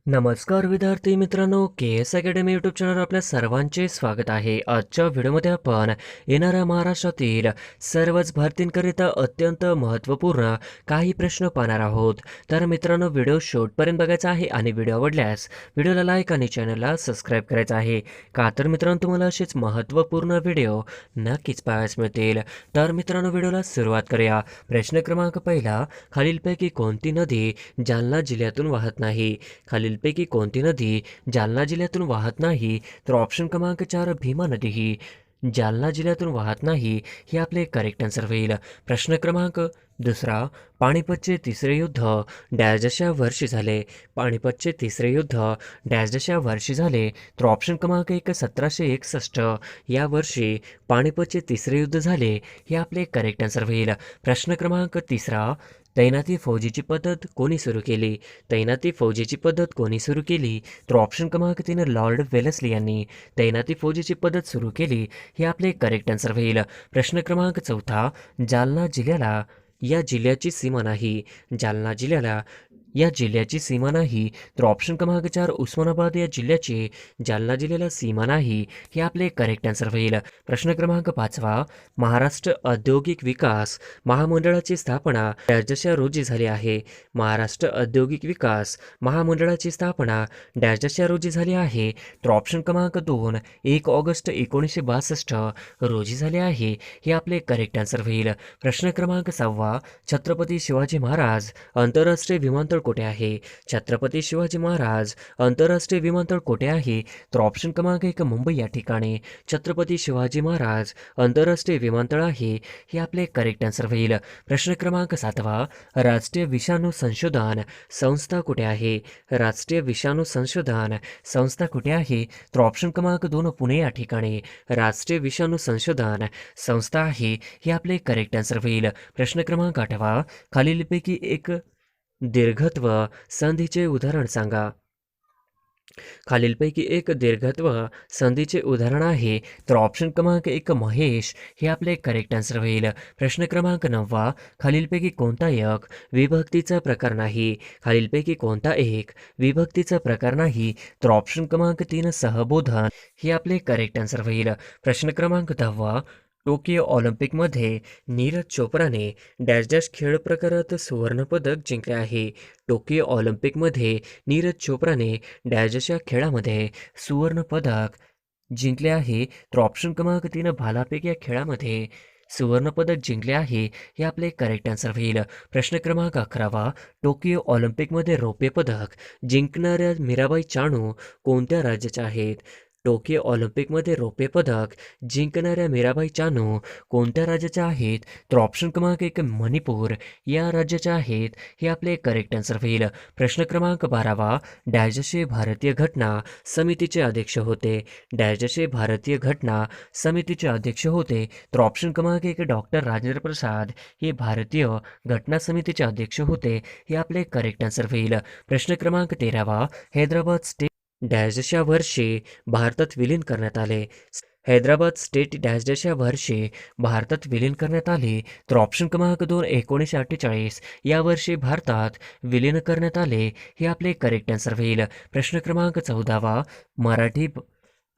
नमस्कार विद्यार्थी मित्रांनो, के एस अकॅडमी यूट्यूब चॅनलवर आपल्या सर्वांचे स्वागत आहे. आजच्या व्हिडिओमध्ये आपण येणाऱ्या महाराष्ट्रातील सर्वच भरतींकरिता अत्यंत महत्त्वपूर्ण काही प्रश्न पाहणार आहोत. तर मित्रांनो, व्हिडिओ शेवटपर्यंत बघायचा आहे आणि व्हिडिओ आवडल्यास व्हिडिओला लाईक आणि चॅनलला सबस्क्राईब करायचं आहे. का तर मित्रांनो, तुम्हाला असेच महत्त्वपूर्ण व्हिडिओ नक्कीच पाहायला मिळतील. तर मित्रांनो, व्हिडिओला सुरुवात करूया. प्रश्न क्रमांक पहिला, खालीलपैकी कोणती नदी जालना जिल्ह्यातून वाहत नाही? खालीलपैकी कोणती नदी जालना जिल्ह्यातून वाहत नाही? तर ऑप्शन क्रमांक 4 भीमा नदी ही जालना जिल्ह्यातून वाहत नाही, हे आपले करेक्ट आन्सर होईल. प्रश्न क्रमांक दुसरा, पानिपतचे तिसरे युद्ध डॅशच्या वर्षी झाले? पानिपतचे तिसरे युद्ध डॅशच्या वर्षी झाले? तर ऑप्शन क्रमांक 1 1761 या वर्षी पानिपतचे तिसरे युद्ध झाले, हे आपले करेक्ट आन्सर होईल. प्रश्न क्रमांक तिसरा, तैनाती फौजीची पद्धत कोणी सुरू केली? तैनाती फौजीची पद्धत कोणी सुरू केली? तर ऑप्शन क्रमांक 3 लॉर्ड वेलेस्ली यांनी तैनाती फौजीची पद्धत सुरू केली, हे आपले करेक्ट आन्सर होईल. प्रश्न क्रमांक चौथा, जालना जिल्ह्याला या जिल्ह्याची सीमा नाही? जालना जिल्ह्याला या जिल्ह्याची सीमा नाही? तर ऑप्शन क्रमांक 4 उस्मानाबाद या जिल्ह्याची जालना जिल्ह्याला सीमा नाही, हे आपले करेक्ट आन्सर होईल. प्रश्न क्रमांक पाचवा, महाराष्ट्र औद्योगिक विकास महामंडळाची स्थापना डॅशच्या रोजी झाली आहे? महाराष्ट्र औद्योगिक विकास महामंडळाची स्थापना डॅशच्या रोजी झाली आहे? तर ऑप्शन क्रमांक 2 1 ऑगस्ट 1962 रोजी झाले आहे, हे आपले करेक्ट आन्सर होईल. प्रश्न क्रमांक 6, छत्रपती शिवाजी महाराज आंतरराष्ट्रीय विमानतळ कोठे आहे? छत्रपती शिवाजी महाराज आंतरराष्ट्रीय विमानतळ कोठे आहे? तर ऑप्शन क्रमांक 1 मुंबई या ठिकाणी छत्रपती शिवाजी महाराज आंतरराष्ट्रीय विमानतळ आहे, हे आपले करेक्ट आन्सर होईल. प्रश्न क्रमांक 7, राष्ट्रीय विषाणू संशोधन संस्था कुठे आहे? राष्ट्रीय विषाणू संशोधन संस्था कुठे आहे? तर ऑप्शन क्रमांक 2 पुणे या ठिकाणी राष्ट्रीय विषाणू संशोधन संस्था आहे, हे आपले करेक्ट आन्सर होईल. प्रश्न क्रमांक 8, खालीलपैकी एक दीर्घत्व संधीचे उदाहरण सांगा. खालीलपैकी एक दीर्घत्व संधीचे उदाहरण आहे? तर ऑप्शन क्रमांक 1 महेश, हे आपले करेक्ट आन्सर होईल. प्रश्न क्रमांक 9, खालीलपैकी कोणता एक विभक्तीचा प्रकार नाही? खालीलपैकी कोणता एक विभक्तीचा प्रकार नाही? तर ऑप्शन क्रमांक 3 सहबोधन, हे आपले करेक्ट आन्सर होईल. प्रश्न क्रमांक 10, टोकियो ऑलिम्पिकमध्ये नीरज चोप्राने डॅश डॅश खेळ प्रकारात सुवर्णपदक जिंकले आहे? टोकियो ऑलिम्पिकमध्ये नीरज चोप्राने डॅशच्या खेळामध्ये सुवर्णपदक जिंकले आहे? तर ऑप्शन क्रमांक 3 भालाफेक या खेळामध्ये सुवर्णपदक जिंकले आहे, हे आपले करेक्ट आन्सर होईल. प्रश्न क्रमांक 11, टोकियो ऑलिम्पिकमध्ये रौप्य पदक जिंकणाऱ्या मीराबाई चानू कोणत्या राज्याच्या आहेत? टोकियो ऑलिम्पिकमध्ये रौप्य पदक जिंकणाऱ्या मीराबाई चानू कोणत्या राज्याच्या आहेत? तर ऑप्शन क्रमांक 1 मणिपूर या राज्याच्या आहेत, हे आपले करेक्ट आन्सर होईल. प्रश्न क्रमांक 12, डॅशचे भारतीय घटना समितीचे अध्यक्ष होते? डॅशचे भारतीय घटना समितीचे अध्यक्ष होते? तर ऑप्शन क्रमांक 1 डॉक्टर राजेंद्र प्रसाद हे भारतीय घटना समितीचे अध्यक्ष होते, हे आपले करेक्ट आन्सर होईल. प्रश्न क्रमांक 13, हैदराबाद स्टेट डॅशच्या वर्षी भारतात विलीन करण्यात आले? हैदराबाद स्टेट डॅशच्या वर्षी भारतात विलीन करण्यात आले? तर ऑप्शन क्रमांक 2 1948 या वर्षी भारतात विलीन करण्यात आले, हे आपले करेक्ट आन्सर होईल. प्रश्न क्रमांक 14, मराठी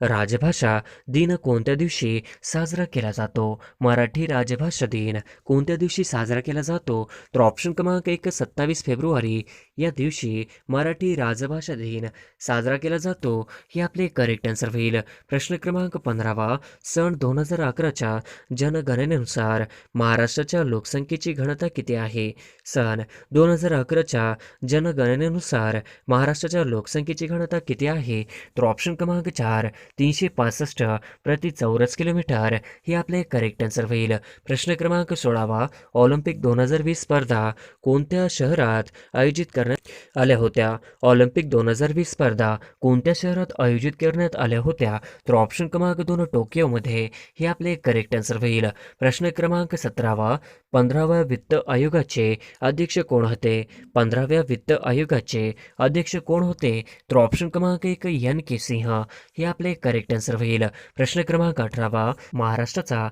राजभाषा दिन कोणत्या दिवशी साजरा केला जातो? मराठी राजभाषा दिन कोणत्या दिवशी साजरा केला जातो? तर ऑप्शन क्रमांक 1 27 फेब्रुवारी या दिवशी मराठी राजभाषा दिन साजरा केला जातो, हे आपले करेक्ट आन्सर होईल. प्रश्न क्रमांक 15, सन 2011च्या जनगणनेनुसार महाराष्ट्राच्या लोकसंख्येची घनता किती आहे? सन 2011च्या जनगणनेनुसार महाराष्ट्राच्या लोकसंख्येची घनता किती आहे? तर ऑप्शन क्रमांक 4 365 प्रति चौरस किलोमीटर, हे आपले करेक्ट आन्सर होईल. प्रश्न क्रमांक 16, ऑलिम्पिक 2020 स्पर्धा कोणत्या शहरात आयोजित करण्यात आल्या होत्या? ऑलिम्पिक 2020 स्पर्धा कोणत्या शहरात आयोजित करण्यात आल्या होत्या? तर ऑप्शन क्रमांक 2 टोकियोमध्ये, हे आपले करेक्ट आन्सर होईल. प्रश्न क्रमांक 17, 15व्या वित्त आयोगाचे अध्यक्ष कोण होते? 15व्या वित्त आयोगाचे अध्यक्ष कोण होते? तर ऑप्शन क्रमांक 1 NK सिंह, हे आपले करेक्ट आन्सर होईल. प्रश्न क्रमांक 18, महाराष्ट्राचा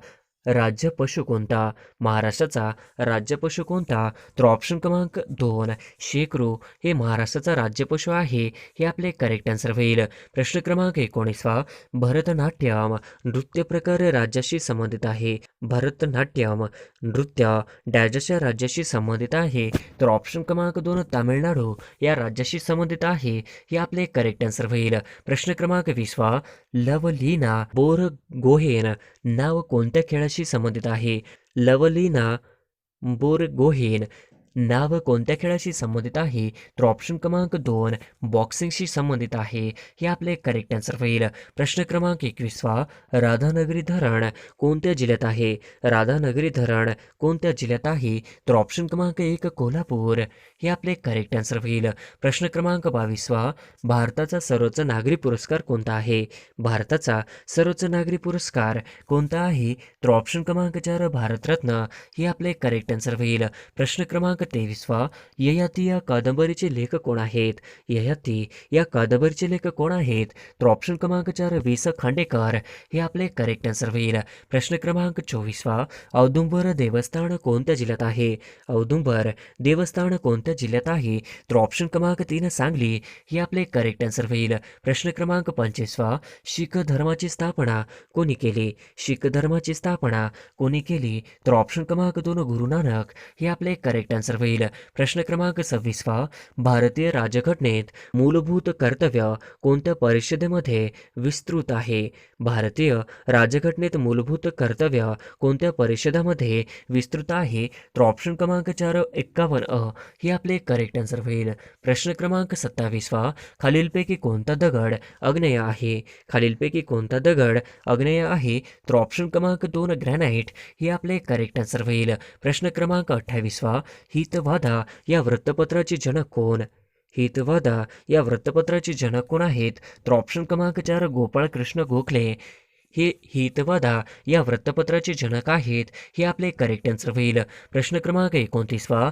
राज्य पशु कोणता? महाराष्ट्राचा राज्य पशु कोणता? तर ऑप्शन क्रमांक 2 शेकरू हे महाराष्ट्राचा राज्य पशु आहे. हे आपले करेक्ट आन्सर होईल. प्रश्न क्रमांक 19 भरतनाट्यम नृत्य प्रकार राज्याशी संबंधित आहे. भरतनाट्यम नृत्य डॅशच्या राज्याशी संबंधित आहे. तर ऑप्शन क्रमांक 2 तामिळनाडू या राज्याशी संबंधित आहे. हे आपले करेक्ट आन्सर होईल. प्रश्न क्रमांक 20 लवलीना बोरगोहेन नाव कोणत्या खेळाशी संबंधित आहे? लवलीना बोरगोहेन नाव कोणत्या खेळाशी संबंधित आहे? तर ऑप्शन क्रमांक 2 बॉक्सिंगशी संबंधित आहे. हे आपले करेक्ट आन्सर होईल. प्रश्न क्रमांक 21 राधानगरी धरण कोणत्या जिल्ह्यात आहे? राधानगरी धरण कोणत्या जिल्ह्यात आहे? तर ऑप्शन क्रमांक 1 कोल्हापूर हे आपले करेक्ट आन्सर होईल. प्रश्न क्रमांक 22 भारताचा सर्वोच्च नागरी पुरस्कार कोणता आहे? भारताचा सर्वोच्च नागरी पुरस्कार कोणता आहे? तर ऑप्शन क्रमांक 4 भारतरत्न हे आपले करेक्ट आन्सर होईल. प्रश्न क्रमांक 23 ययाती या कादंबरीचे लेखक कोण आहेत? ययाती या कादंबरीचे लेखक कोण आहेत? तर ऑप्शन क्रमांक 4 वि. स. खांडेकर हे आपले करेक्ट आन्सर होईल. प्रश्न क्रमांक 24 औदुंबर देवस्थान कोणत्या जिल्ह्यात आहे? औदुंबर देवस्थान कोणत्या जिल्ह्यात आहे? तर ऑप्शन क्रमांक 3 सांगली हे आपले करेक्ट आन्सर होईल. प्रश्न क्रमांक 25 शीख धर्माची स्थापना कोणी केली? शीख धर्माची स्थापना कोणी केली? तर ऑप्शन क्रमांक 2 गुरु नानक हे आपले करेक्ट आन्सर होईल. प्रश्न क्रमांक 26 भारतीय राज्यघटनेत मूलभूत कर्तव्य कोणत्या परिषदेमध्ये विस्तृत आहे? भारतीय राज्यघटनेत मूलभूत कर्तव्य कोणत्या परिषदामध्ये विस्तृत आहे? तर ऑप्शन क्रमांक 4 51 हे आपले करेक्ट आन्सर होईल. प्रश्न क्रमांक 27 खालीलपैकी कोणता दगड आग्नेय आहे? खालीलपैकी कोणता दगड आग्नेय आहे? तर ऑप्शन क्रमांक 2 ग्रॅनाइट हे आपले करेक्ट आन्सर होईल. प्रश्न क्रमांक 28 हितवादा या वृत्तपत्राचे जनक कोण? हितवादा या वृत्तपत्राचे जनक कोण आहेत? तर ऑप्शन क्रमांक 4 गोपाळकृष्ण गोखले हे हितवादा या वृत्तपत्राचे जनक आहेत. हे आपले करेक्ट आन्सर होईल. प्रश्न क्रमांक 29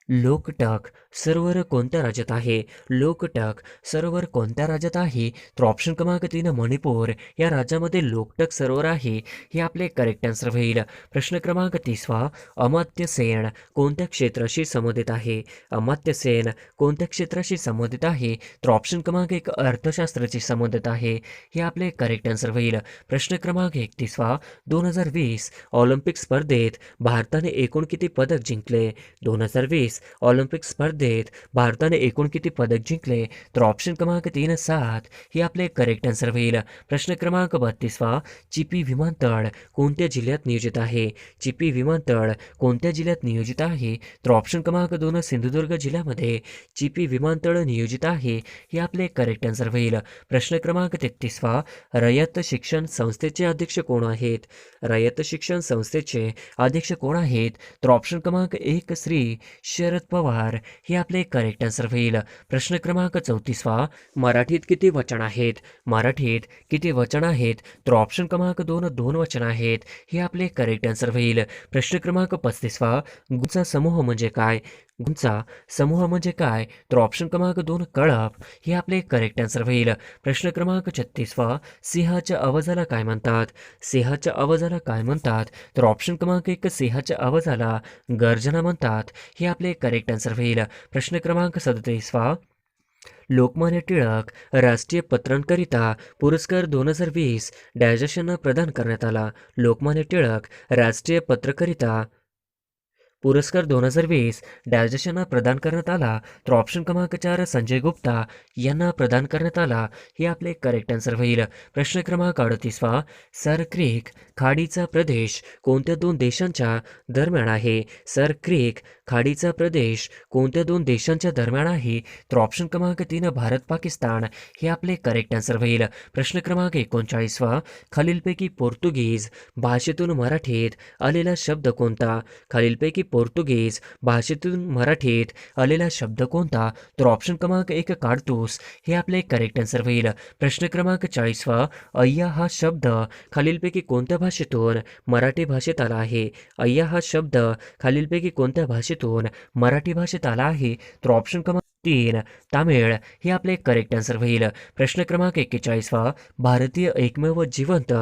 लोकटक सरोवर कोणत्या राज्यात आहे? लोकटक सरोवर कोणत्या राज्यात आहे? तर ऑप्शन क्रमांक 3 मणिपूर या राज्यामध्ये लोकटक सरोवर आहे. हे आपले करेक्ट आन्सर होईल. प्रश्न क्रमांक 30 अमात्य सेन कोणत्या क्षेत्राशी संबंधित आहे? अमात्य सेन कोणत्या क्षेत्राशी संबंधित आहे? तर ऑप्शन क्रमांक 1 अर्थशास्त्राशी संबंधित आहे. हे आपले करेक्ट आन्सर होईल. प्रश्न क्रमांक 31 2020 ऑलिम्पिक स्पर्धेत भारताने एकूण किती पदक जिंकले? 2020 ऑलिम्पिक स्पर्धेत भारताने एकूण किती पदक जिंकले? तर ऑप्शन क्रमांक 3 7 हे आपले करेक्ट आन्सर होईल. प्रश्न क्रमांक 32 चिपी विमानतळ कोणत्या जिल्ह्यात नियोजित आहे? चिपी विमानतळ कोणत्या जिल्ह्यात नियोजित आहे? तर ऑप्शन क्रमांक 2 सिंधुदुर्ग जिल्ह्यामध्ये चिपी विमानतळ नियोजित आहे. हे आपले करेक्ट आन्सर होईल. प्रश्न क्रमांक 33 रयत शिक्षण संस्थेचे अध्यक्ष कोण आहेत? रयत शिक्षण संस्थेचे अध्यक्ष कोण आहेत? तर ऑप्शन क्रमांक 1 श्री शरद पवार हे आपले करेक्ट आन्सर होईल. प्रश्न क्रमांक 34 मराठीत किती वचन आहेत? मराठीत किती वचन आहेत? तर ऑप्शन क्रमांक 2 2 वचन आहेत. हे आपले करेक्ट आन्सर होईल. प्रश्न क्रमांक 35 गुंचा समूह म्हणजे काय? गुंचा समूह म्हणजे काय? तर ऑप्शन क्रमांक 2 कळप हे आपले करेक्ट आन्सर होईल. प्रश्न क्रमांक 36 सिंहाच्या आवाजाला काय म्हणतात? सिंहाच्या आवाजाला काय म्हणतात? तर ऑप्शन क्रमांक 1 सिंहाच्या आवाजाला गर्जना म्हणतात. हे आपले करेक्ट आन्सर होईल. प्रश्न क्रमांक 37 लोकमान्य टिळक राष्ट्रीय पत्रांकरिता पुरस्कार 2020 डॅशना प्रदान करण्यात आला. लोकमान्य टिळक राष्ट्रीय पत्रकारिता पुरस्कार 2020 डॅशना प्रदान करण्यात आला. तर ऑप्शन क्रमांक 4 संजय गुप्ता यांना प्रदान करण्यात आला. हे आपले करेक्ट आन्सर होईल. प्रश्न क्रमांक 38 सर क्रीक खाडीचा प्रदेश कोणत्या 2 देशांच्या दरम्यान आहे? सर क्रीक खाडीचा प्रदेश कोणत्या 2 देशांच्या दरम्यान आहे? तर ऑप्शन क्रमांक 3 भारत पाकिस्तान हे आपले करेक्ट आन्सर होईल. प्रश्न क्रमांक 39 खालीलपैकी पोर्तुगीज भाषेतून मराठीत आलेला शब्द कोणता? खालीलपैकी पोर्तुगीज भाषेतून मराठीत आलेला शब्द कोणता? तर ऑप्शन क्रमांक 1 काडतूस हे आपले करेक्ट आन्सर होईल. प्रश्न क्रमांक 40 अय्या हा शब्द खालीलपैकी कोणत्या भाषेतून मराठी भाषेत आला आहे? अय्या हा शब्द खालीलपैकी कोणत्या भाषेतून मराठी भाषेत आला आहे? तर ऑप्शन क्रमांक 3. तामिळ हे आपले करेक्ट आन्सर होईल. प्रश्न क्रमांक 41वा, भारतीय एकमेव जिवंत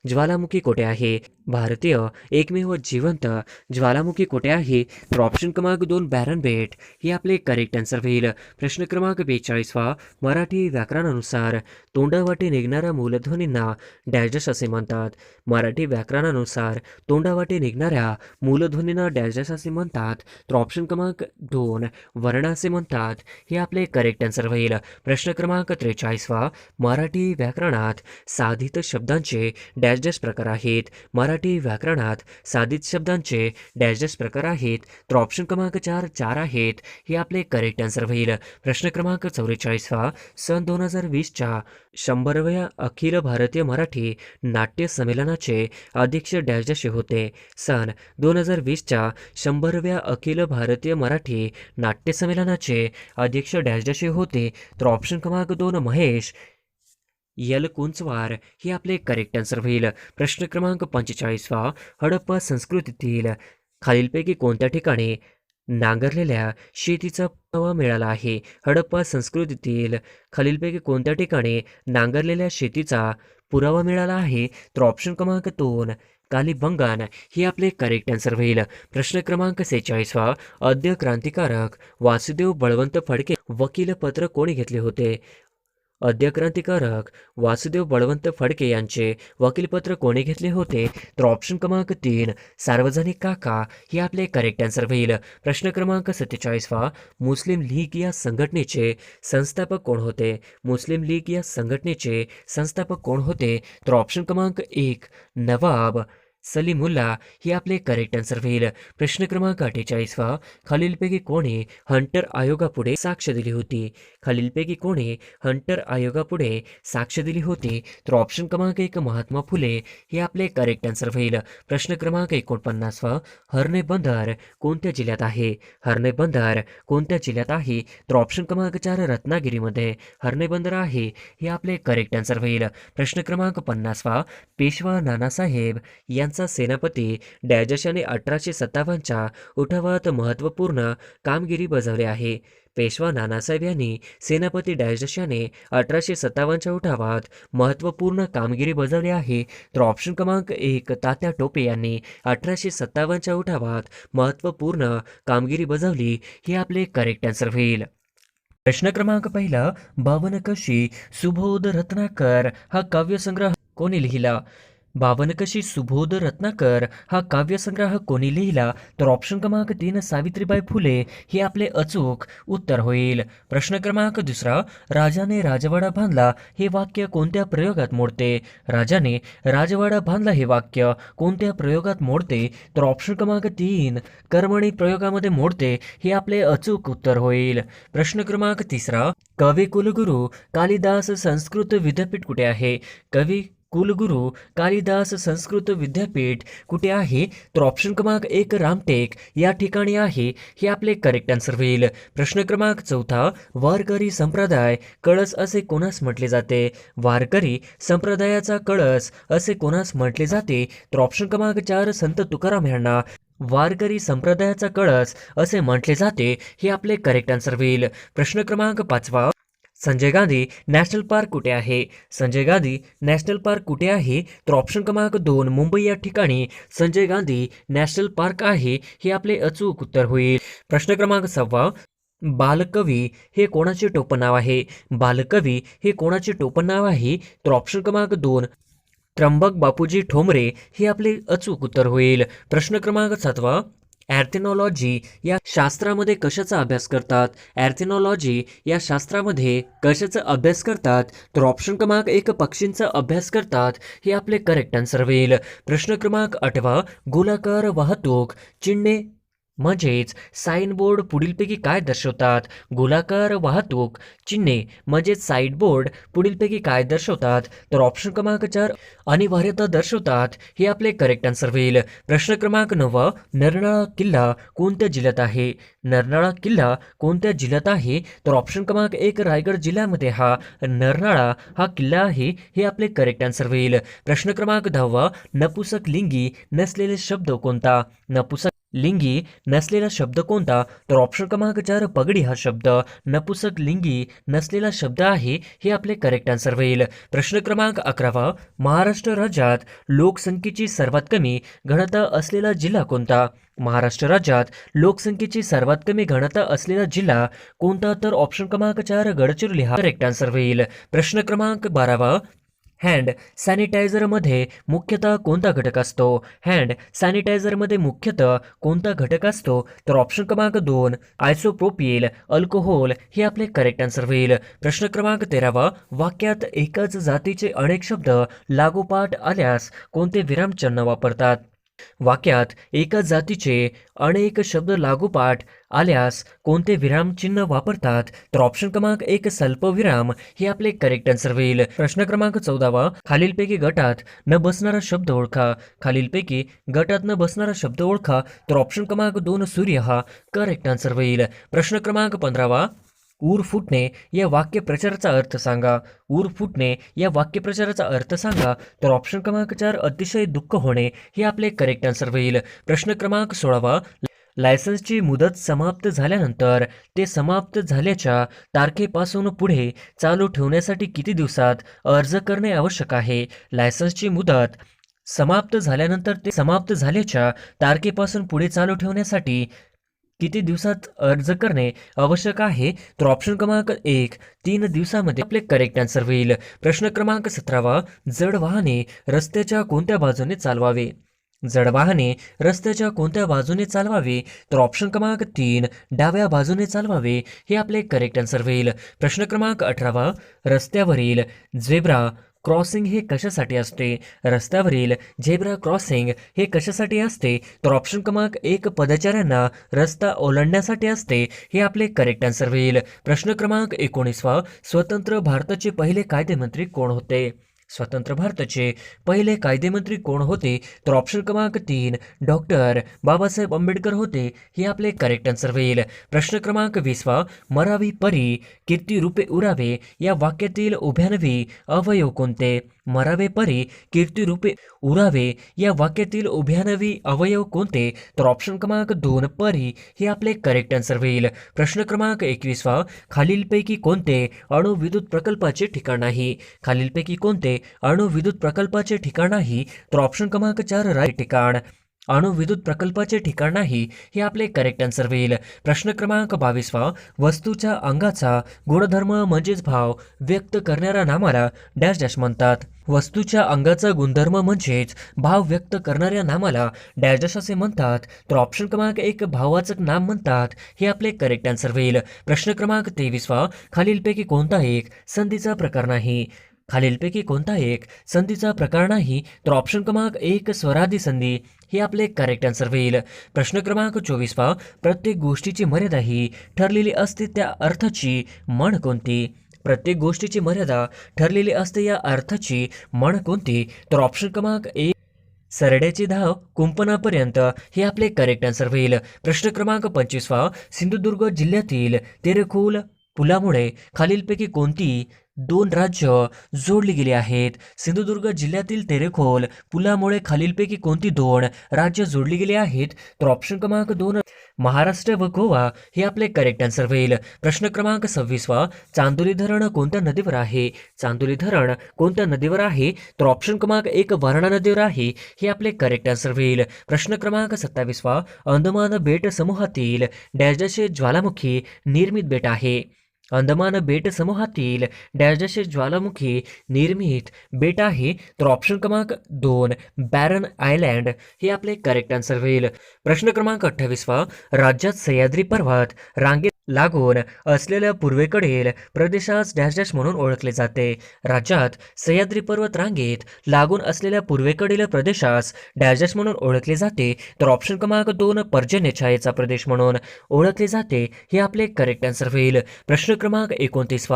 ज्वालामुखी कोठे आहे? भारतीय एकमेव जिवंत ज्वालामुखी कोठे आहे? तर ऑप्शन क्रमांक 2 बॅरन बेट हे आपले करेक्ट आन्सर होईल. प्रश्न क्रमांक 42वा, मराठी व्याकरणानुसार तोंडावाटे निघणाऱ्या मूलध्वनींना डॅश असे म्हणतात. मराठी व्याकरणानुसार तोंडावाटे निघणाऱ्या मूलध्वनींना डॅश असे म्हणतात. तर ऑप्शन क्रमांक 2 वर्ण असे म्हणतात. हे आपले करेक्ट आन्सर होईल. प्रश्न क्रमांक 43वा, मराठी व्याकरणात साधित शब्दांचे डॅश डॅश प्रकार आहेत. मराठी व्याकरणात साधित शब्दांचे डॅश डॅश प्रकार आहेत. तर ऑप्शन क्रमांक 4 आहेत. हे आपले करेक्ट आन्सर होईल. प्रश्न क्रमांक 44वा, सन 2020च्या 100व्या अखिल भारतीय मराठी नाट्य संमेलनाचे अध्यक्ष डॅश डॅश होते. सन 2020च्या 100व्या अखिल भारतीय मराठी नाट्य संमेलनाचे अध्यक्ष डॅश डॅश होते. तर ऑप्शन क्रमांक 2 महेश कुंचवार हे आपले करेक्ट आन्सर होईल. प्रश्न क्रमांक 45वा, हडप्पा संस्कृतीतील खालीलपैकी कोणत्या ठिकाणी नांगरलेल्या शेतीचा पुरावा मिळाला आहे? हडप्पा संस्कृतीतील खालीलपैकी कोणत्या ठिकाणी नांगरलेल्या शेतीचा पुरावा मिळाला आहे? तर ऑप्शन क्रमांक 2 कालीबंगान हे आपले करेक्ट आन्सर होईल. प्रश्न क्रमांक 46वा, आद्य क्रांतिकारक वासुदेव बळवंत फडके वकीलपत्र कोणी घेतले होते? आद्य क्रांतिकारक वासुदेव बळवंत फडके यांचे वकीलपत्र कोणी घेतले होते? तर ऑप्शन क्रमांक 3 सार्वजनिक काका हे आपले करेक्ट आन्सर होईल. प्रश्न क्रमांक 47वा, मुस्लिम लीग या संघटनेचे संस्थापक कोण होते? मुस्लिम लीग या संघटनेचे संस्थापक कोण होते? तर ऑप्शन क्रमांक 1 नवाब सलीमुल्ला हे आपले करेक्ट आन्सर होईल. प्रश्न क्रमांक 48वा, खालीलपैकी कोणी हंटर आयोगापुढे साक्ष दिली होती? खालीलपैकी कोणी हंटर आयोगापुढे साक्ष दिली होती? तर ऑप्शन क्रमांक 1 महात्मा फुले हे आपले करेक्ट आन्सर होईल. प्रश्न क्रमांक 49वा, हरणे बंदर कोणत्या जिल्ह्यात आहे? हरणे बंदर कोणत्या जिल्ह्यात आहे? तर ऑप्शन क्रमांक 4 रत्नागिरीमध्ये हरणे बंदर आहे. हे आपले करेक्ट आन्सर होईल. प्रश्न क्रमांक 50वा, पेशवा नानासाहेब यांचा सेनापती डॅजशाने 1857च्या उठावात महत्त्वपूर्ण कामगिरी बजावली आहे. पेशवा नानासाहेब यांनी सेनापती डॅजशाने 1857च्या उठावात महत्त्वपूर्ण कामगिरी बजावली आहे. तर ऑप्शन क्रमांक 1 तात्या टोपे यांनी 1857च्या उठावात महत्त्वपूर्ण कामगिरी बजावली. हे आपले करेक्ट आन्सर होईल. प्रश्न क्रमांक 1 बावनकशी सुबोध रत्नाकर हा काव्यसंग्रह कोणी लिहिला? बावनकशी सुबोध रत्नाकर हा काव्यसंग्रह कोणी लिहिला? तर ऑप्शन क्रमांक 3 सावित्रीबाई फुले हे आपले अचूक उत्तर होईल. प्रश्न क्रमांक 2 राजाने राजवाडा बांधला हे वाक्य कोणत्या प्रयोगात मोडते? राजाने राजवाडा बांधला हे वाक्य कोणत्या प्रयोगात मोडते? तर ऑप्शन क्रमांक 3 कर्मणी प्रयोगामध्ये मोडते. हे आपले अचूक उत्तर होईल. प्रश्न क्रमांक 3 कवी कुलगुरू कालिदास संस्कृत विद्यापीठ कुठे आहे? कवी कुलगुरू कालिदास संस्कृत विद्यापीठ कुठे आहे? तर ऑप्शन क्रमांक 1 रामटेक या ठिकाणी आहे. हे आपले करेक्ट आन्सर होईल. प्रश्न क्रमांक 4 वारकरी संप्रदाय कळस असे कोणास म्हटले जाते? वारकरी संप्रदायाचा कळस असे कोणास म्हटले जाते? तर ऑप्शन क्रमांक 4 संत तुकाराम यांना वारकरी संप्रदायाचा कळस असे म्हटले जाते. हे आपले करेक्ट आन्सर होईल. प्रश्न क्रमांक 5 संजय गांधी नॅशनल पार्क कुठे आहे? संजय गांधी नॅशनल पार्क कुठे आहे? तर ऑप्शन क्रमांक 2 मुंबई या ठिकाणी संजय गांधी नॅशनल पार्क आहे. हे आपले अचूक उत्तर होईल. प्रश्न क्रमांक 6 बालकवी हे कोणाचे टोपण नाव आहे? बालकवी हे कोणाचे टोपण नाव आहे? तर ऑप्शन क्रमांक 2 त्र्यंबक बापूजी ठोंबरे हे आपले अचूक उत्तर होईल. प्रश्न क्रमांक 7 ॲर्थेनॉलॉजी या शास्त्रामध्ये कशाचा अभ्यास करतात? ॲर्थेनॉलॉजी या शास्त्रामध्ये कशाचा अभ्यास करतात? तर ऑप्शन क्रमांक 1 पक्षींचा अभ्यास करतात. हे आपले करेक्ट आन्सर होईल. प्रश्न क्रमांक 8 गोलाकार वाहतूक चिन्हे म्हणजेच साईनबोर्ड पुढीलपैकी काय दर्शवतात? गोलाकार वाहतूक चिन्हे म्हणजेच साईडबोर्ड पुढीलपैकी काय दर्शवतात? तर ऑप्शन क्रमांक 4 अनिवार्यता दर्शवतात. हे आपले करेक्ट आन्सर होईल. प्रश्न क्रमांक 9 नरनाळा किल्ला कोणत्या जिल्ह्यात आहे? नरनाळा किल्ला कोणत्या जिल्ह्यात आहे? तर ऑप्शन क्रमांक 1 रायगड जिल्ह्यामध्ये हा नरनाळा हा किल्ला आहे. हे आपले करेक्ट आन्सर होईल. प्रश्न क्रमांक 10 नपुसक लिंगी नसलेले शब्द कोणता? नपुसक लिंगी नसलेला शब्द कोणता? तर ऑप्शन क्रमांक 4 पगडी हा शब्द नपुसक लिंगी नसलेला शब्द आहे, हे आपले करेक्ट आन्सर होईल. प्रश्न क्रमांक 11 महाराष्ट्र राज्यात लोकसंख्येची सर्वात कमी घनता असलेला जिल्हा कोणता? महाराष्ट्र राज्यात लोकसंख्येची सर्वात कमी घनता असलेला जिल्हा कोणता? तर ऑप्शन क्रमांक 4 गडचिरोली हा करेक्ट आन्सर होईल. प्रश्न क्रमांक 12 हँड सॅनिटायझरमध्ये मुख्यतः कोणता घटक असतो? हँड सॅनिटायझरमध्ये मुख्यतः कोणता घटक असतो? तर ऑप्शन क्रमांक 2 आयसोप्रोपिल अल्कोहोल हे आपले करेक्ट आन्सर होईल. प्रश्न क्रमांक 13 वाक्यात एकच जातीचे अनेक शब्द लागोपाठ आल्यास कोणते विरामचिन्ह वापरतात? वाक्यात एकाच जातीचे अनेक शब्द लागोपाठ आल्यास कोणते विरामचिन्ह वापरतात? तर ऑप्शन क्रमांक 1 स्वल्पविराम हे आपले करेक्ट आन्सर होईल. प्रश्न क्रमांक 14 खालीलपैकी गटात न बसणारा शब्द ओळखा. खालीलपैकी गटात न बसणारा शब्द ओळखा. तर ऑप्शन क्रमांक 2 सूर्य हा करेक्ट आन्सर होईल. प्रश्न क्रमांक 15 ऊर फुटणे या वाक्यप्रचाराचा अर्थ सांगा. ऊर फुटणे या वाक्यप्रचाराचा अर्थ सांगा. तर ऑप्शन क्रमांक 4 अतिशय दुःख होणे हे आपले करेक्ट आन्सर होईल. प्रश्न क्रमांक 16 लायसन्सची मुदत समाप्त झाल्यानंतर ते समाप्त झाल्याच्या तारखेपासून पुढे चालू ठेवण्यासाठी किती दिवसात अर्ज करणे आवश्यक आहे? लायसन्सची मुदत समाप्त झाल्यानंतर ते समाप्त झाल्याच्या तारखेपासून पुढे चालू ठेवण्यासाठी किती दिवसात अर्ज करणे आवश्यक आहे? तर ऑप्शन क्रमांक 1 3 दिवसामध्ये आपले करेक्ट आन्सर होईल. प्रश्न क्रमांक 17 जड वाहने रस्त्याच्या कोणत्या बाजूने चालवावे? जड वाहने रस्त्याच्या कोणत्या बाजूने चालवावे? तर ऑप्शन क्रमांक 3 डाव्या बाजूने चालवावे हे आपले करेक्ट आन्सर होईल. प्रश्न क्रमांक 18 रस्त्यावरील झेब्रा क्रॉसिंग हे कशासाठी असते? रस्त्यावरील झेब्रा क्रॉसिंग हे कशासाठी असते? तर ऑप्शन क्रमांक 1 पदचाऱ्यांना रस्ता ओलांडण्यासाठी असते हे आपले करेक्ट आन्सर होईल. प्रश्न क्रमांक 19 स्वतंत्र भारताचे पहिले कायदेमंत्री कोण होते? स्वतंत्र भारताचे पहिले कायदेमंत्री कोण होते? तर ऑप्शन क्रमांक 3 डॉक्टर बाबासाहेब आंबेडकर होते हे आपले करेक्ट आन्सर होईल. प्रश्न क्रमांक 20 मरावी परी कीर्ती रूपे उरावे या वाक्यातील उभ्यानवी अवयव कोणते? मरावे परी कीर्ती रूपे उरावे या वाक्यातील उभ्यानवी अवयव कोणते? तर ऑप्शन क्रमांक 2 परी हे आपले करेक्ट आन्सर होईल. प्रश्न क्रमांक 21 खालीलपैकी कोणते अणुविद्युत प्रकल्पाचे ठिकाण नाही? खालीलपैकी कोणते अणुविद्युत प्रकल्पाचे ठिकाण नाही? तर ऑप्शन क्रमांक 4 राय ठिकाण अणुविद्युत प्रकल्पाचे ठिकाण नाही हे आपले करेक्ट आन्सर होईल. प्रश्न क्रमांक 22 वस्तूच्या अंगाचा गुणधर्म म्हणजेच भाव व्यक्त करणाऱ्या नामाला डॅश डॅश म्हणतात. वस्तूच्या अंगाचा गुणधर्म म्हणजेच भाव व्यक्त करणाऱ्या नामाला डॅश डॅश असे म्हणतात. तर ऑप्शन क्रमांक 1 भाववाचक नाम म्हणतात हे आपले करेक्ट आन्सर होईल. प्रश्न क्रमांक 23 खालीलपैकी कोणता एक संधीचा प्रकार नाही? खालीलपैकी कोणता एक संधीचा प्रकार नाही? तर ऑप्शन क्रमांक 1 स्वरादी संधी हे आपले करेक्ट आन्सर होईल. प्रश्न क्रमांक 24 प्रत्येक गोष्टीची मर्यादा ही ठरलेली असते त्या अर्थाची म्हण कोणती? प्रत्येक गोष्टीची मर्यादा ठरलेली असते या अर्थाची म्हण कोणती? तर ऑप्शन क्रमांक 1 सरड्याची धाव कुंपणापर्यंत हे आपले करेक्ट आन्सर होईल. प्रश्न क्रमांक 25 सिंधुदुर्ग जिल्ह्यातील तेरेखोल पुलामुळे खालीलपैकी कोणती 2 राज्य जोडली गेली आहेत? सिंधुदुर्ग जिल्ह्यातील तेरेखोल पुलामुळे खालीलपैकी कोणती 2 राज्य जोडली गेली आहेत? तर ऑप्शन क्रमांक 2 महाराष्ट्र व गोवा हे आपले करेक्ट आन्सर होईल. प्रश्न क्रमांक 26 चांदोली धरण कोणत्या नदीवर आहे? चांदोली धरण कोणत्या नदीवर आहे? तर ऑप्शन क्रमांक 1 वारणा नदीवर आहे हे आपले करेक्ट आन्सर होईल. प्रश्न क्रमांक 27 अंदमान बेट समूहातील डॅश डॅश हे ज्वालामुखी निर्मित बेट आहे. अंदमान बेट समूहातील डॅश डॅश हे ज्वालामुखी निर्मित बेट आहे. तर ऑप्शन क्रमांक 2 बॅरन आयलँड हे आपले करेक्ट आन्सर होईल. प्रश्न क्रमांक 28 राज्यात सह्याद्री पर्वत रांगेत लागून असलेल्या पूर्वेकडील प्रदेशास डॅश डॅश म्हणून ओळखले जाते. राज्यात सह्याद्री पर्वत रांगेत लागून असलेल्या पूर्वेकडील प्रदेशास डॅश डॅश म्हणून ओळखले जाते. तर ऑप्शन क्रमांक 2 पर्जन्य छायेचा प्रदेश म्हणून ओळखले जाते हे आपले करेक्ट आन्सर होईल. प्रश्न क्रमांक 29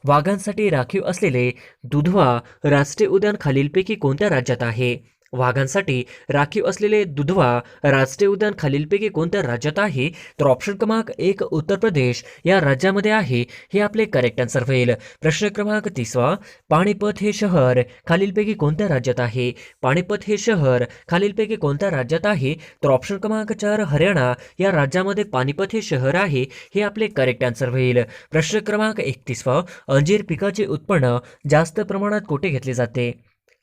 वाघांसाठी राखीव असलेले दुधवा राष्ट्रीय उद्यान खालीलपैकी कोणत्या राज्यात आहे? वाघांसाठी राखीव असलेले दुधवा राष्ट्रीय उद्यान खालीलपैकी कोणत्या राज्यात आहे? तर ऑप्शन क्रमांक 1 उत्तर प्रदेश या राज्यामध्ये आहे. हे आपले करेक्ट आन्सर होईल. प्रश्न क्रमांक 30वा, पाणीपत हे शहर खालीलपैकी कोणत्या राज्यात आहे? पाणीपत हे शहर खालीलपैकी कोणत्या राज्यात आहे? तर ऑप्शन क्रमांक 4 हरियाणा या राज्यामध्ये पाणीपत हे शहर आहे. हे आपले करेक्ट आन्सर होईल. प्रश्न क्रमांक 31वा, अंजीर पिकाचे उत्पन्न जास्त प्रमाणात कोठे घेतले जाते?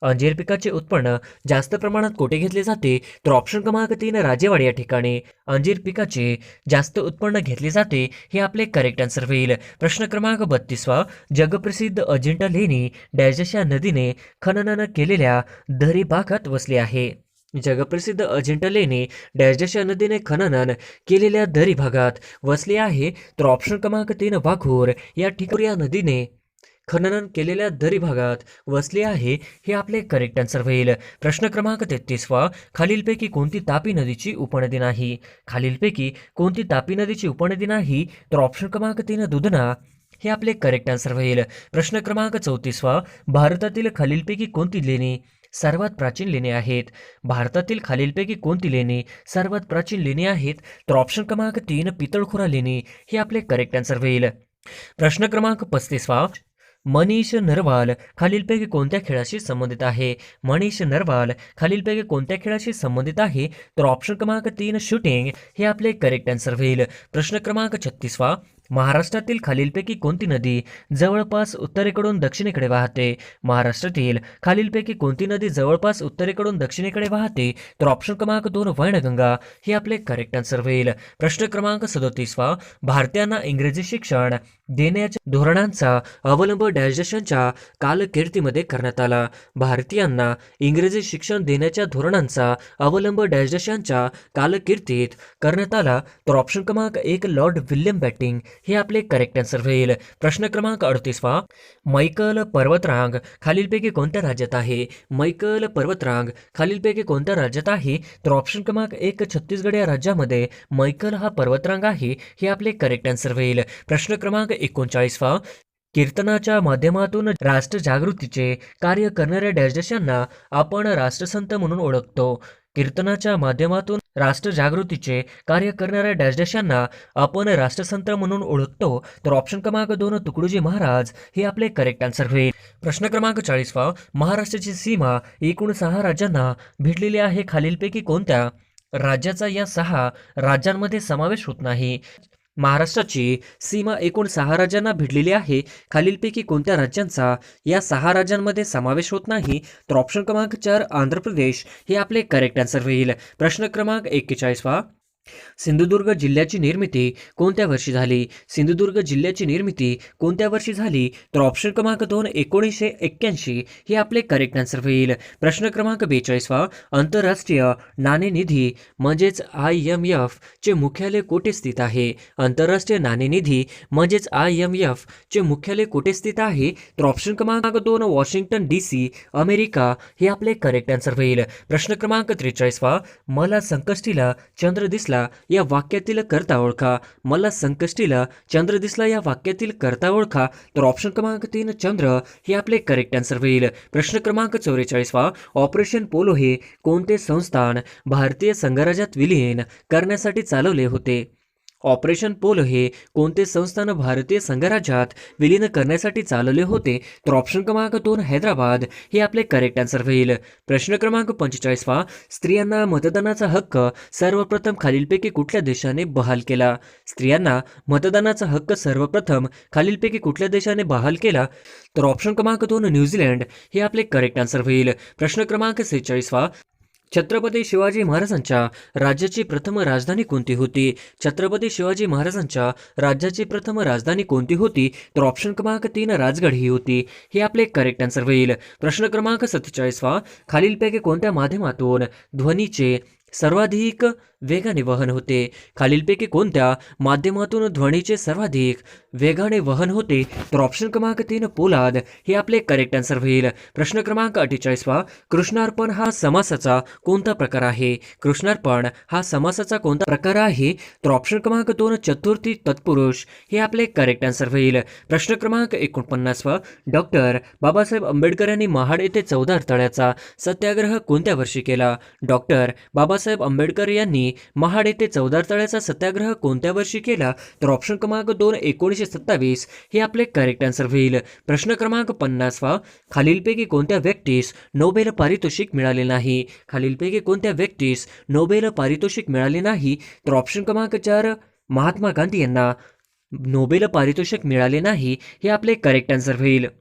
अंजीर पिकाचे उत्पन्न जास्त प्रमाणात कोठे घेतले जाते? तर ऑप्शन क्रमांक 3 राजेवाडी या ठिकाणी अंजीर पिकाचे जास्त उत्पन्न घेतले जाते. हे आपले करेक्ट आन्सर होईल. प्रश्न क्रमांक 32वा, जगप्रसिद्ध अजिंठा लेणी डॅश या नदीने खनन केलेल्या दरी भागात वसले आहे? जगप्रसिद्ध अजिंठा लेणी डॅश या नदीने खनन केलेल्या दरी भागात वसले आहे. तर ऑप्शन क्रमांक 3 वाघोर या ठिकाणी या नदीने खनन केलेल्या दरी भागात वसले आहे. हे आपले करेक्ट आन्सर होईल. प्रश्न क्रमांक 33वा, खालीलपैकी कोणती तापी नदीची उपनदी नाही? खालीलपैकी कोणती तापी नदीची उपनदी नाही? तर ऑप्शन क्रमांक 3 दुधना हे आपले करेक्ट आन्सर होईल. प्रश्न क्रमांक 34वा, भारतातील खालीलपैकी कोणती लेणी सर्वात प्राचीन लेणी आहेत? भारतातील खालीलपैकी कोणती लेणी सर्वात प्राचीन लेणी आहेत? तर ऑप्शन क्रमांक 3 पितळखोरा लेणी हे आपले करेक्ट आन्सर होईल. प्रश्न क्रमांक 35वा, मनीष नरवाल खालीलपैकी कोणत्या खेळाशी संबंधित आहे? मनीष नरवाल खालीलपैकी कोणत्या खेळाशी संबंधित आहे? तर ऑप्शन क्रमांक 3 शूटिंग हे आपले करेक्ट आन्सर होईल. प्रश्न क्रमांक 36वा, महाराष्ट्रातील खालीलपैकी कोणती नदी जवळपास उत्तरेकडून दक्षिणेकडे वाहते? महाराष्ट्रातील खालीलपैकी कोणती नदी जवळपास उत्तरेकडून दक्षिणेकडे वाहते? तर ऑप्शन क्रमांक 2 वैनगंगा हे आपले करेक्ट आन्सर होईल. प्रश्न क्रमांक 37वा, भारतीयांना इंग्रजी शिक्षण देण्याच्या धोरणांचा अवलंब डॅश देशांच्या कालकीर्तीमध्ये करण्यात आला? भारतीयांना इंग्रजी शिक्षण देण्याच्या धोरणांचा अवलंब डॅश देशांच्या कालकीर्तीत करण्यात आला? तर ऑप्शन क्रमांक 1 लॉर्ड विल्यम बॅटिंग हे आपले करेक्ट आन्सर होईल. प्रश्न क्रमांक 38वा, मैकल पर्वतरांग खालीलपैकी कोणत्या राज्यात आहे? मैकल पर्वतरांग खालीलपैकी कोणत्या राज्यात आहे? तर ऑप्शन क्रमांक 1 छत्तीसगड या राज्यामध्ये मैकल हा पर्वतरांग आहे. हे आपले करेक्ट आन्सर होईल. प्रश्न क्रमांक 39वा, कीर्तनाच्या माध्यमातून राष्ट्रजागृतीचे कार्य करणाऱ्या डॅश देशांना आपण राष्ट्रसंत म्हणून ओळखतो? कीर्तनाच्या माध्यमातून राष्ट्रजागृतीचे कार्य करणाऱ्या डॅश देशांना आपण राष्ट्रसंत म्हणून ओळखतो? तर ऑप्शन क्रमांक 2 तुकडोजी महाराज हे आपले करेक्ट आन्सर होईल. प्रश्न क्रमांक 40वा, महाराष्ट्राची सीमा एकूण 6 राज्यांना भिडलेली आहे. खालीलपैकी कोणत्या राज्याचा या 6 राज्यांमध्ये समावेश होत नाही? महाराष्ट्राची सीमा एकूण 6 राज्यांना भिडलेली आहे. खालीलपैकी कोणत्या राज्यांचा या 6 राज्यांमध्ये समावेश होत नाही? तर ऑप्शन क्रमांक 4 आंध्र प्रदेश हे आपले करेक्ट आन्सर होईल. प्रश्न क्रमांक 41वा, सिंधुदुर्ग जिल्ह्याची निर्मिती कोणत्या वर्षी झाली? सिंधुदुर्ग जिल्ह्याची निर्मिती कोणत्या वर्षी झाली? तर ऑप्शन क्रमांक 2 1981 हे आपले करेक्ट आन्सर होईल. प्रश्न क्रमांक 42वा, आंतरराष्ट्रीय नाणेनिधी म्हणजेच IMF चे मुख्यालय कोठे स्थित आहे? आंतरराष्ट्रीय नाणेनिधी म्हणजेच IMF चे मुख्यालय कोठे स्थित आहे? तर ऑप्शन क्रमांक 2 वॉशिंग्टन DC अमेरिका हे आपले करेक्ट आन्सर होईल. प्रश्न क्रमांक 43वा, मला संकष्टीला चंद्र दिसला या वाक्यातील कर्ता ओळखा. मला संकष्टीला चंद्र दिसला या वाक्यातील कर्ता ओळखा. तर ऑप्शन क्रमांक 3 चंद्र हे आपले करेक्ट आन्सर होईल. प्रश्न क्रमांक 44वा, ऑपरेशन पोलो हे कोणते संस्थान भारतीय संघराज्यात विलीन करण्यासाठी चालवले होते? ऑपरेशन पोलो हे कोणते संस्थान भारतीय संघराज्यात विलीन करण्यासाठी चालवले होते? तर ऑप्शन क्रमांक 2 हैदराबाद हे आपले करेक्ट आन्सर होईल. प्रश्न क्रमांक 45वा, स्त्रियांना मतदानाचा हक्क सर्वप्रथम खालीलपैकी कुठल्या देशाने बहाल केला? स्त्रियांना मतदानाचा हक्क सर्वप्रथम खालीलपैकी कुठल्या देशाने बहाल केला? तर ऑप्शन क्रमांक 2 न्यूझीलंड हे आपले करेक्ट आन्सर होईल. प्रश्न क्रमांक 46वा, छत्रपती शिवाजी महाराजांच्या राज्याची प्रथम राजधानी कोणती होती? छत्रपती शिवाजी महाराजांच्या राज्याची प्रथम राजधानी कोणती होती? तर ऑप्शन क्रमांक 3 राजगड ही होती. हे आपले करेक्ट आन्सर होईल. प्रश्न क्रमांक 47वा, खालीलपैकी कोणत्या माध्यमातून ध्वनीचे सर्वाधिक वेगाने वहन होते? खालीलपैकी कोणत्या माध्यमातून ध्वनीचे सर्वाधिक वेगाने वहन होते? तर ऑप्शन क्रमांक 3 पोलाद हे आपले करेक्ट आन्सर होईल. प्रश्न क्रमांक 48 कृष्णार्पण हा समासाचा कोणता प्रकार आहे? कृष्णार्पण हा समासाचा कोणता प्रकार आहे? तर ऑप्शन क्रमांक 2 चतुर्थी तत्पुरुष हे आपले करेक्ट आन्सर होईल. प्रश्न क्रमांक 49 डॉक्टर बाबासाहेब आंबेडकर यांनी महाड येथे 14 तळ्याचा सत्याग्रह कोणत्या वर्षी केला? डॉक्टर बाबासाहेब आंबेडकर यांनी महाड येथे 14 तळ्याचा सत्याग्रह कोणत्या वर्षी केला? तर ऑप्शन क्रमांक 2 1927 हे आपले करेक्ट आन्सर होईल. प्रश्न क्रमांक 50 खालीलपैकी कोणत्या व्यक्तीस नोबेल पारितोषिक मिळाले नाही? खालीलपैकी कोणत्या व्यक्तीस नोबेल पारितोषिक मिळाले नाही? तर ऑप्शन क्रमांक 4 महात्मा गांधी यांना नोबेल पारितोषिक मिळाले नाही हे आपले करेक्ट आन्सर होईल.